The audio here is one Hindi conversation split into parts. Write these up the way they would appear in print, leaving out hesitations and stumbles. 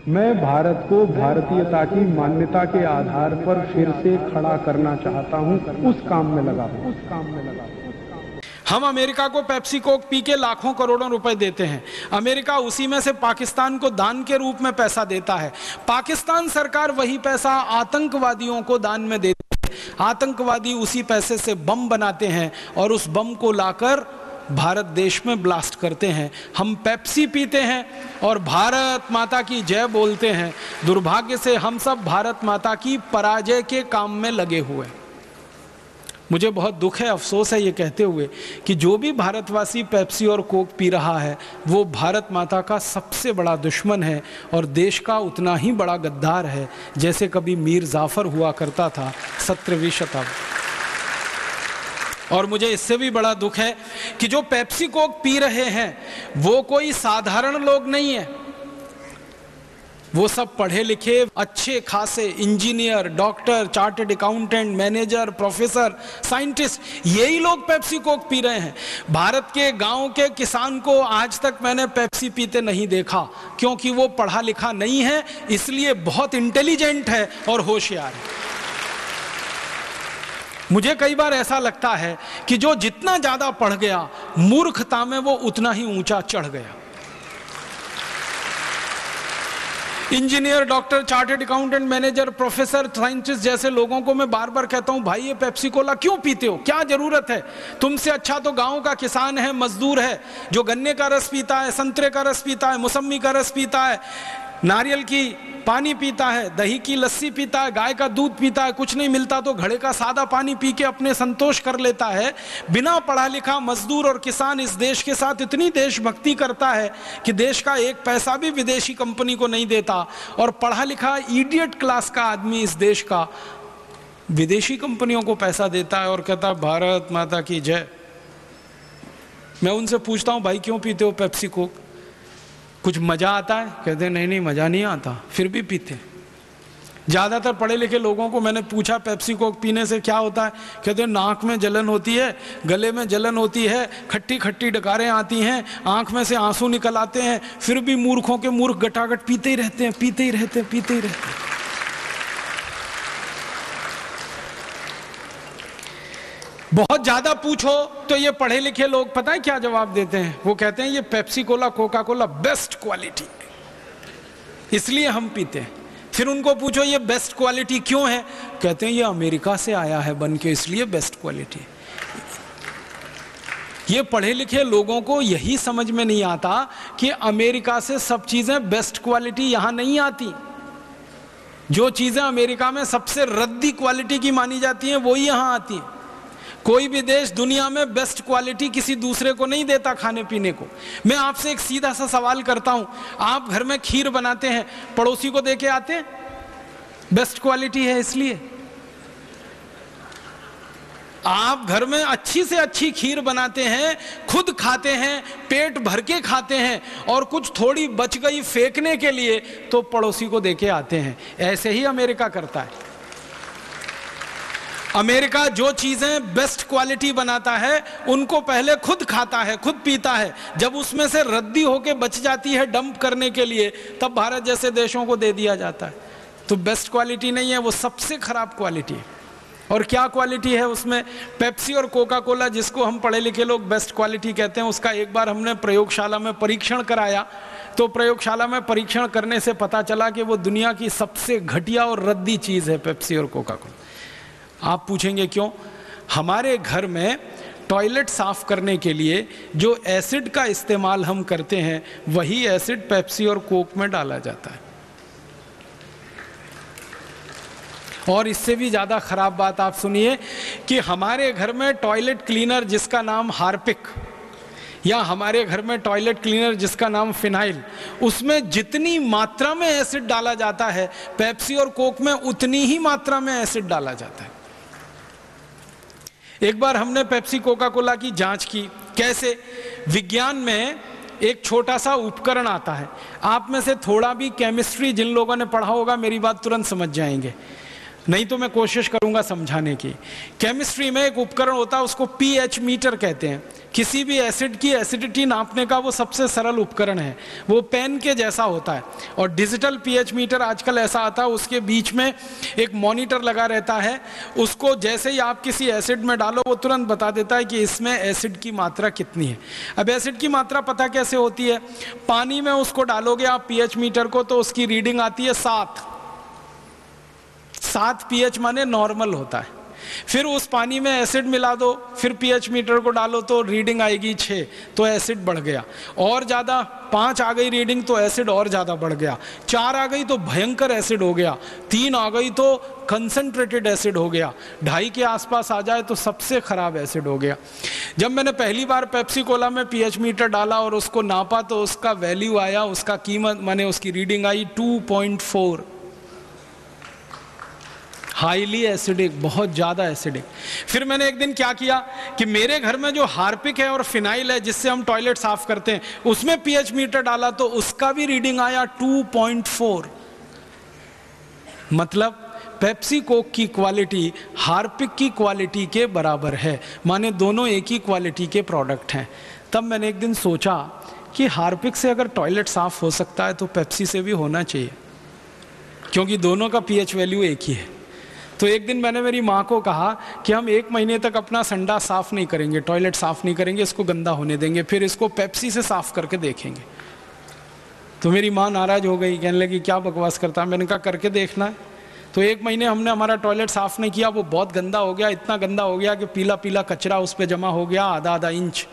मैं भारत को भारतीयता की मान्यता के आधार पर फिर से खड़ा करना चाहता हूं, उस काम में लगा हूं। हम अमेरिका को पेप्सी कोक पी के लाखों करोड़ों रुपए देते हैं। अमेरिका उसी में से पाकिस्तान को दान के रूप में पैसा देता है। पाकिस्तान सरकार वही पैसा आतंकवादियों को दान में देती है। आतंकवादी उसी पैसे से बम बनाते हैं और उस बम को लाकर भारत देश में ब्लास्ट करते हैं। हम पेप्सी पीते हैं और भारत माता की जय बोलते हैं। दुर्भाग्य से हम सब भारत माता की पराजय के काम में लगे हुए हैं। मुझे बहुत दुख है, अफसोस है ये कहते हुए कि जो भी भारतवासी पेप्सी और कोक पी रहा है वो भारत माता का सबसे बड़ा दुश्मन है और देश का उतना ही बड़ा गद्दार है जैसे कभी मीर जाफर हुआ करता था 17वीं शताब्दी। और मुझे इससे भी बड़ा दुख है कि जो पेप्सी कोक पी रहे हैं वो कोई साधारण लोग नहीं है। वो सब पढ़े लिखे अच्छे खासे engineer, doctor, chartered accountant, manager, professor, scientist, यही लोग पेप्सी कोक पी रहे हैं। भारत के गांव के किसान को आज तक मैंने पेप्सी पीते नहीं देखा, क्योंकि वो पढ़ा लिखा नहीं है, इसलिए बहुत इंटेलिजेंट है और होशियार है। मुझे कई बार ऐसा लगता है कि जो जितना ज्यादा पढ़ गया मूर्खता में वो उतना ही ऊंचा चढ़ गया। Engineer, doctor, chartered accountant, manager, professor, scientist जैसे लोगों को मैं बार बार कहता हूं, भाई ये पेप्सी कोला क्यों पीते हो, क्या जरूरत है? तुमसे अच्छा तो गांव का किसान है, मजदूर है, जो गन्ने का रस पीता है, संतरे का रस पीता है, मौसमी का रस पीता है, नारियल की पानी पीता है, दही की लस्सी पीता है, गाय का दूध पीता है, कुछ नहीं मिलता तो घड़े का सादा पानी पी के अपने संतोष कर लेता है। बिना पढ़ा लिखा मजदूर और किसान इस देश के साथ इतनी देशभक्ति करता है कि देश का एक पैसा भी विदेशी कंपनी को नहीं देता, और पढ़ा लिखा इडियट क्लास का आदमी इस देश का विदेशी कंपनियों को पैसा देता है और कहता भारत माता की जय। मैं उनसे पूछता हूं, भाई क्यों पीते हो पेप्सी कोक? कुछ मजा आता है? कहते हैं नहीं मजा नहीं आता, फिर भी पीते। ज्यादातर पढ़े लिखे लोगों को मैंने पूछा पेप्सी कोक पीने से क्या होता है, कहते हैं नाक में जलन होती है, गले में जलन होती है, खट्टी खट्टी डकारें आती हैं, आंख में से आंसू निकल आते हैं, फिर भी मूर्खों के मूर्ख गटागट पीते ही रहते हैं, पीते ही रहते हैं, पीते ही रहते हैं। बहुत ज्यादा पूछो तो ये पढ़े लिखे लोग पता है क्या जवाब देते हैं? वो कहते हैं ये Pepsi Cola, Coca Cola best quality है, इसलिए हम पीते हैं। फिर उनको पूछो ये बेस्ट क्वालिटी क्यों है? कहते हैं ये अमेरिका से आया है बन के, इसलिए बेस्ट क्वालिटी। ये पढ़े लिखे लोगों को यही समझ में नहीं आता कि अमेरिका से सब चीजें बेस्ट क्वालिटी यहां नहीं आती। जो चीजें अमेरिका में सबसे रद्दी क्वालिटी की मानी जाती हैं वही यहां आती हैं। कोई भी देश दुनिया में बेस्ट क्वालिटी किसी दूसरे को नहीं देता खाने पीने को। मैं आपसे एक सीधा सा सवाल करता हूं, आप घर में खीर बनाते हैं, पड़ोसी को देके आते हैं? बेस्ट क्वालिटी है इसलिए। आप घर में अच्छी से अच्छी खीर बनाते हैं, खुद खाते हैं, पेट भर के खाते हैं, और कुछ थोड़ी बच गई फेंकने के लिए तो पड़ोसी को देके आते हैं। ऐसे ही अमेरिका करता है। अमेरिका जो चीजें बेस्ट क्वालिटी बनाता है उनको पहले खुद खाता है, खुद पीता है, जब उसमें से रद्दी होके बच जाती है डंप करने के लिए तब भारत जैसे देशों को दे दिया जाता है। तो बेस्ट क्वालिटी नहीं है, वो सबसे खराब क्वालिटी है। और क्या क्वालिटी है उसमें? पेप्सी और कोका कोला जिसको हम पढ़े लिखे लोग बेस्ट क्वालिटी कहते हैं, उसका एक बार हमने प्रयोगशाला में परीक्षण कराया तो प्रयोगशाला में परीक्षण करने से पता चला कि वो दुनिया की सबसे घटिया और रद्दी चीज है पेप्सी और कोका कोला। आप पूछेंगे क्यों? हमारे घर में टॉयलेट साफ करने के लिए जो एसिड का इस्तेमाल हम करते हैं वही एसिड पेप्सी और कोक में डाला जाता है। और इससे भी ज्यादा खराब बात आप सुनिए कि हमारे घर में टॉयलेट क्लीनर जिसका नाम हार्पिक, या हमारे घर में टॉयलेट क्लीनर जिसका नाम फिनाइल, उसमें जितनी मात्रा में एसिड डाला जाता है पेप्सी और कोक में उतनी ही मात्रा में एसिड डाला जाता है। एक बार हमने पेप्सी कोका कोला की जांच की। कैसे? विज्ञान में एक छोटा सा उपकरण आता है, आप में से थोड़ा भी केमिस्ट्री जिन लोगों ने पढ़ा होगा मेरी बात तुरंत समझ जाएंगे। नहीं तो मैं कोशिश करूंगा समझाने की। केमिस्ट्री में एक उपकरण होता है, उसको पीएच मीटर कहते हैं। किसी भी एसिड की एसिडिटी नापने का वो सबसे सरल उपकरण है, वो पेन के जैसा होता है। और डिजिटल पीएच मीटर आजकल ऐसा आता है, उसके बीच में एक मॉनिटर लगा रहता है, उसको जैसे ही आप किसी एसिड में डालो वो तुरंत बता देता है कि इसमें एसिड की मात्रा कितनी है। अब एसिड की मात्रा पता कैसे होती है? पानी में उसको डालोगे आप पीएच मीटर को, तो उसकी रीडिंग आती है 7 पीएच माने नॉर्मल होता है। फिर उस पानी में एसिड मिला दो, फिर पीएच मीटर को डालो तो रीडिंग आएगी 6, तो एसिड बढ़ गया। और ज़्यादा 5 आ गई रीडिंग तो एसिड और ज़्यादा बढ़ गया। 4 आ गई तो भयंकर एसिड हो गया। 3 आ गई तो कंसंट्रेटेड एसिड हो गया। 2.5 के आसपास आ जाए तो सबसे खराब एसिड हो गया। जब मैंने पहली बार पेप्सी कोला में पीएच मीटर डाला और उसको नापा तो उसका वैल्यू आया, उसका कीमत माने उसकी रीडिंग आई 2.4। हाईली एसिडिक, बहुत ज़्यादा एसिडिक। फिर मैंने एक दिन क्या किया कि मेरे घर में जो हार्पिक है और फिनाइल है जिससे हम टॉयलेट साफ करते हैं, उसमें पीएच मीटर डाला तो उसका भी रीडिंग आया 2.4। मतलब पेप्सी कोक की क्वालिटी हार्पिक की क्वालिटी के बराबर है, माने दोनों एक ही क्वालिटी के प्रोडक्ट हैं। तब मैंने एक दिन सोचा कि हार्पिक से अगर टॉयलेट साफ हो सकता है तो पेप्सी से भी होना चाहिए, क्योंकि दोनों का पीएच वैल्यू एक ही है। तो एक दिन मैंने मेरी माँ को कहा कि हम 1 महीने तक अपना संडा साफ नहीं करेंगे, टॉयलेट साफ नहीं करेंगे, इसको गंदा होने देंगे, फिर इसको पेप्सी से साफ करके देखेंगे। तो मेरी माँ नाराज हो गई, कहने लगी क्या बकवास करता है। मैंने कहा करके देखना है। तो 1 महीने हमने हमारा टॉयलेट साफ नहीं किया, वो बहुत गंदा हो गया, इतना गंदा हो गया कि पीला पीला कचरा उस पर जमा हो गया आधा इंच।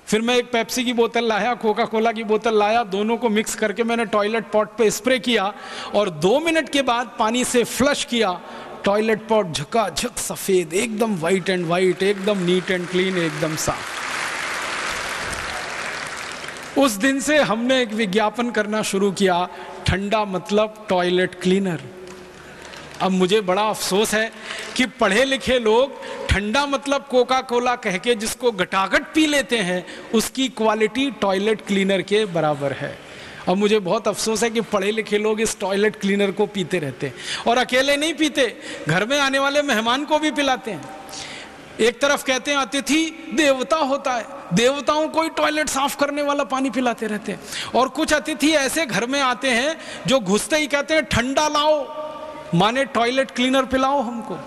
फिर मैं एक पेप्सी की बोतल लाया, कोका कोला की बोतल लाया, दोनों को मिक्स करके मैंने टॉयलेट पॉट पे स्प्रे किया और 2 मिनट के बाद पानी से फ्लश किया। टॉयलेट पॉट झकाझक सफेद, एकदम वाइट एंड वाइट, एकदम नीट एंड क्लीन, एकदम साफ। उस दिन से हमने एक विज्ञापन करना शुरू किया, ठंडा मतलब टॉयलेट क्लीनर। अब मुझे बड़ा अफसोस है कि पढ़े लिखे लोग ठंडा मतलब कोका कोला कह के जिसको गटागट पी लेते हैं, उसकी क्वालिटी टॉयलेट क्लीनर के बराबर है। और मुझे बहुत अफसोस है कि पढ़े लिखे लोग इस टॉयलेट क्लीनर को पीते रहते हैं, और अकेले नहीं पीते, घर में आने वाले मेहमान को भी पिलाते हैं। एक तरफ कहते हैं अतिथि देवता होता है, देवताओं को ही टॉयलेट साफ करने वाला पानी पिलाते रहते हैं, और कुछ अतिथि ऐसे घर में आते हैं जो घुसते ही कहते हैं ठंडा लाओ, माने टॉयलेट क्लीनर पिलाओ हमको।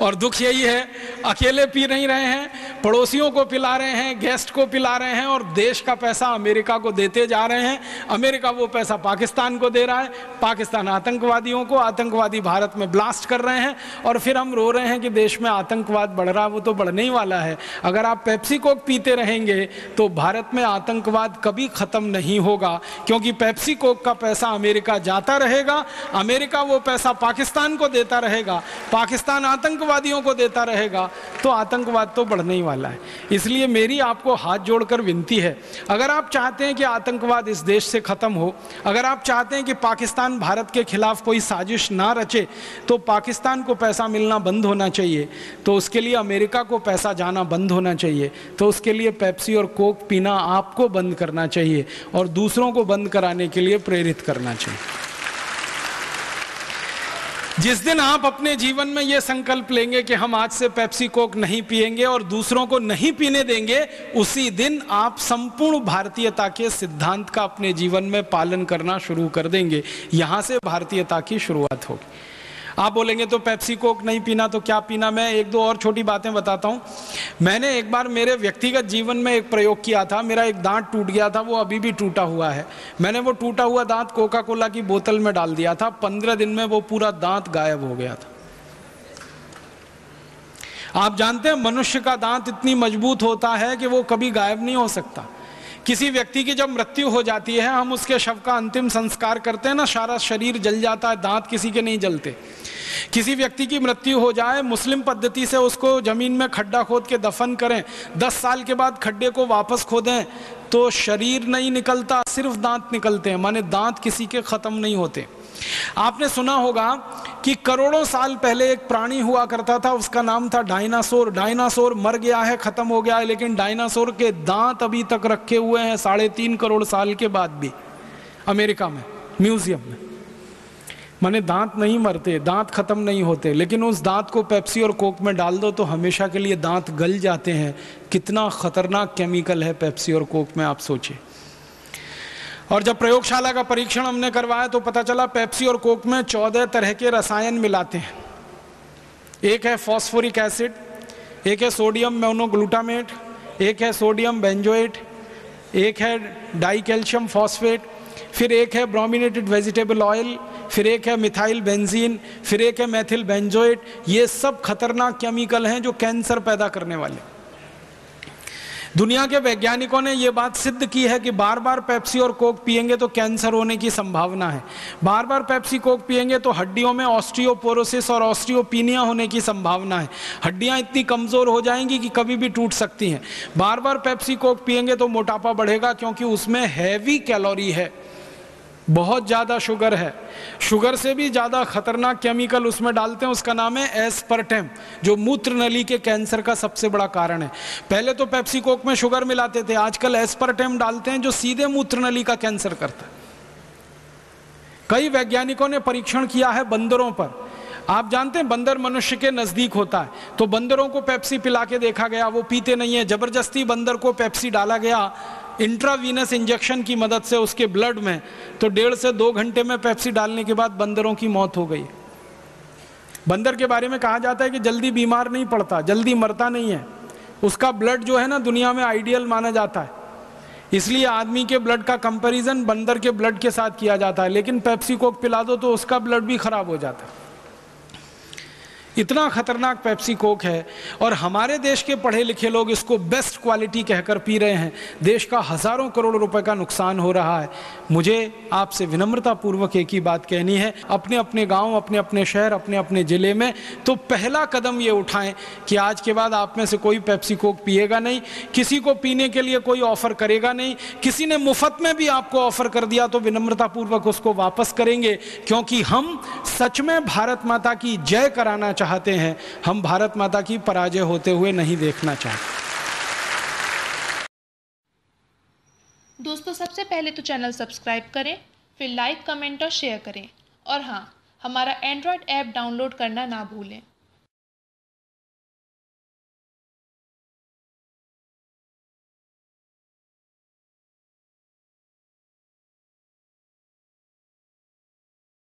और दुख यही है, अकेले पी नहीं रहे हैं, पड़ोसियों को पिला रहे हैं, गेस्ट को पिला रहे हैं, और देश का पैसा अमेरिका को देते जा रहे हैं। अमेरिका वो पैसा पाकिस्तान को दे रहा है, पाकिस्तान आतंकवादियों को, आतंकवादी भारत में ब्लास्ट कर रहे हैं, और फिर हम रो रहे हैं कि देश में आतंकवाद बढ़ रहा है। वो तो बढ़ने ही वाला है। अगर आप पेप्सी कोक पीते रहेंगे तो भारत में आतंकवाद कभी खत्म नहीं होगा, क्योंकि पेप्सी कोक का पैसा अमेरिका जाता रहेगा, अमेरिका वो पैसा पाकिस्तान को देता रहेगा, पाकिस्तान आतंकवादियों को देता रहेगा, तो आतंकवाद तो बढ़ने ही वाला है। इसलिए मेरी आपको हाथ जोड़कर विनती है, अगर आप चाहते हैं कि आतंकवाद इस देश से खत्म हो, अगर आप चाहते हैं कि पाकिस्तान भारत के खिलाफ कोई साजिश ना रचे, तो पाकिस्तान को पैसा मिलना बंद होना चाहिए, तो उसके लिए अमेरिका को पैसा जाना बंद होना चाहिए, तो उसके लिए पेप्सी और कोक पीना आपको बंद करना चाहिए और दूसरों को बंद कराने के लिए प्रेरित करना चाहिए। जिस दिन आप अपने जीवन में यह संकल्प लेंगे कि हम आज से पेप्सी कोक नहीं पिएंगे और दूसरों को नहीं पीने देंगे, उसी दिन आप संपूर्ण भारतीयता के सिद्धांत का अपने जीवन में पालन करना शुरू कर देंगे। यहां से भारतीयता की शुरुआत होगी। आप बोलेंगे तो पेप्सी कोक नहीं पीना तो क्या पीना? मैं 1-2 और छोटी बातें बताता हूं। मैंने एक बार मेरे व्यक्तिगत जीवन में एक प्रयोग किया था। मेरा एक दांत टूट गया था, वो अभी भी टूटा हुआ है। मैंने वो टूटा हुआ दांत कोका कोला की बोतल में डाल दिया था। 15 दिन में वो पूरा दांत गायब हो गया था। आप जानते हैं मनुष्य का दांत इतनी मजबूत होता है कि वो कभी गायब नहीं हो सकता। किसी व्यक्ति की जब मृत्यु हो जाती है, हम उसके शव का अंतिम संस्कार करते हैं ना, सारा शरीर जल जाता है, दांत किसी के नहीं जलते। किसी व्यक्ति की मृत्यु हो जाए, मुस्लिम पद्धति से उसको जमीन में खड्डा खोद के दफन करें, 10 साल के बाद खड्डे को वापस खोदें तो शरीर नहीं निकलता, सिर्फ दांत निकलते हैं, माने दांत किसी के खत्म नहीं होते। आपने सुना होगा कि करोड़ों साल पहले एक प्राणी हुआ करता था, उसका नाम था डायनासोर। डायनासोर मर गया है, खत्म हो गया है, लेकिन डायनासोर के दांत अभी तक रखे हुए हैं 3.5 करोड़ साल के बाद भी अमेरिका में। म्यूजियम में। माने दांत नहीं मरते, दांत खत्म नहीं होते, लेकिन उस दांत को पेप्सी और कोक में डाल दो तो हमेशा के लिए दांत गल जाते हैं। कितना खतरनाक केमिकल है पेप्सी और कोक में, आप सोचिए। और जब प्रयोगशाला का परीक्षण हमने करवाया तो पता चला पेप्सी और कोक में 14 तरह के रसायन मिलाते हैं। एक है फॉस्फोरिक एसिड, एक है सोडियम मोनोग्लूटामेट, एक है सोडियम बेंजोएट, एक है डाई कैल्शियम फॉस्फेट, फिर एक है ब्रोमिनेटेड वेजिटेबल ऑयल, फिर एक है मिथाइल बेंजीन, फिर एक है मेथिल बेंजोएट। ये सब खतरनाक केमिकल हैं जो कैंसर पैदा करने वाले। दुनिया के वैज्ञानिकों ने यह बात सिद्ध की है कि बार बार पेप्सी और कोक पिएंगे तो कैंसर होने की संभावना है। बार बार पेप्सी कोक पिएंगे तो हड्डियों में ऑस्टियोपोरोसिस और ऑस्टियोपीनिया होने की संभावना है। हड्डियां इतनी कमजोर हो जाएंगी कि कभी भी टूट सकती हैं। बार बार पेप्सी कोक पिएंगे तो मोटापा बढ़ेगा, क्योंकि उसमें हैवी कैलोरी है, बहुत ज़्यादा शुगर है। शुगर से भी ज़्यादा खतरनाक केमिकल उसमें डालते हैं, उसका नाम है एस्पर्टेम, जो मूत्र नली के कैंसर का सबसे बड़ा कारण है। पहले तो पेप्सी कोक में शुगर मिलाते थे, आजकल एस्पर्टेम डालते हैं जो सीधे मूत्र नली का कैंसर करता है। कई वैज्ञानिकों ने परीक्षण किया है बंदरों पर। आप जानते हैं बंदर मनुष्य के नज़दीक होता है, तो बंदरों को पेप्सी पिला के देखा गया, वो पीते नहीं है। जबरदस्ती बंदर को पेप्सी डाला गया इंट्रावीनस इंजेक्शन की मदद से उसके ब्लड में, तो 1.5 से 2 घंटे में पेप्सी डालने के बाद बंदरों की मौत हो गई। बंदर के बारे में कहा जाता है कि जल्दी बीमार नहीं पड़ता, जल्दी मरता नहीं है। उसका ब्लड जो है ना दुनिया में आइडियल माना जाता है, इसलिए आदमी के ब्लड का कंपैरिजन बंदर के ब्लड के साथ किया जाता है। लेकिन पेप्सी कोक पिला दो तो उसका ब्लड भी खराब हो जाता है। इतना खतरनाक पेप्सी कोक है, और हमारे देश के पढ़े लिखे लोग इसको बेस्ट क्वालिटी कहकर पी रहे हैं। देश का हजारों करोड़ रुपए का नुकसान हो रहा है। मुझे आपसे विनम्रता पूर्वक एक ही बात कहनी है, अपने अपने गांव, अपने अपने शहर, अपने अपने जिले में तो पहला कदम ये उठाएं कि आज के बाद आप में से कोई पेप्सी कोक पिएगा नहीं, किसी को पीने के लिए कोई ऑफर करेगा नहीं। किसी ने मुफ्त में भी आपको ऑफर कर दिया तो विनम्रता पूर्वक उसको वापस करेंगे, क्योंकि हम सच में भारत माता की जय कराना चाहते हैं। हम भारत माता की पराजय होते हुए नहीं देखना चाहते। दोस्तों, सबसे पहले तो चैनल सब्सक्राइब करें, फिर लाइक, कमेंट और शेयर करें, और हाँ, हमारा एंड्रॉयड ऐप डाउनलोड करना ना भूलें।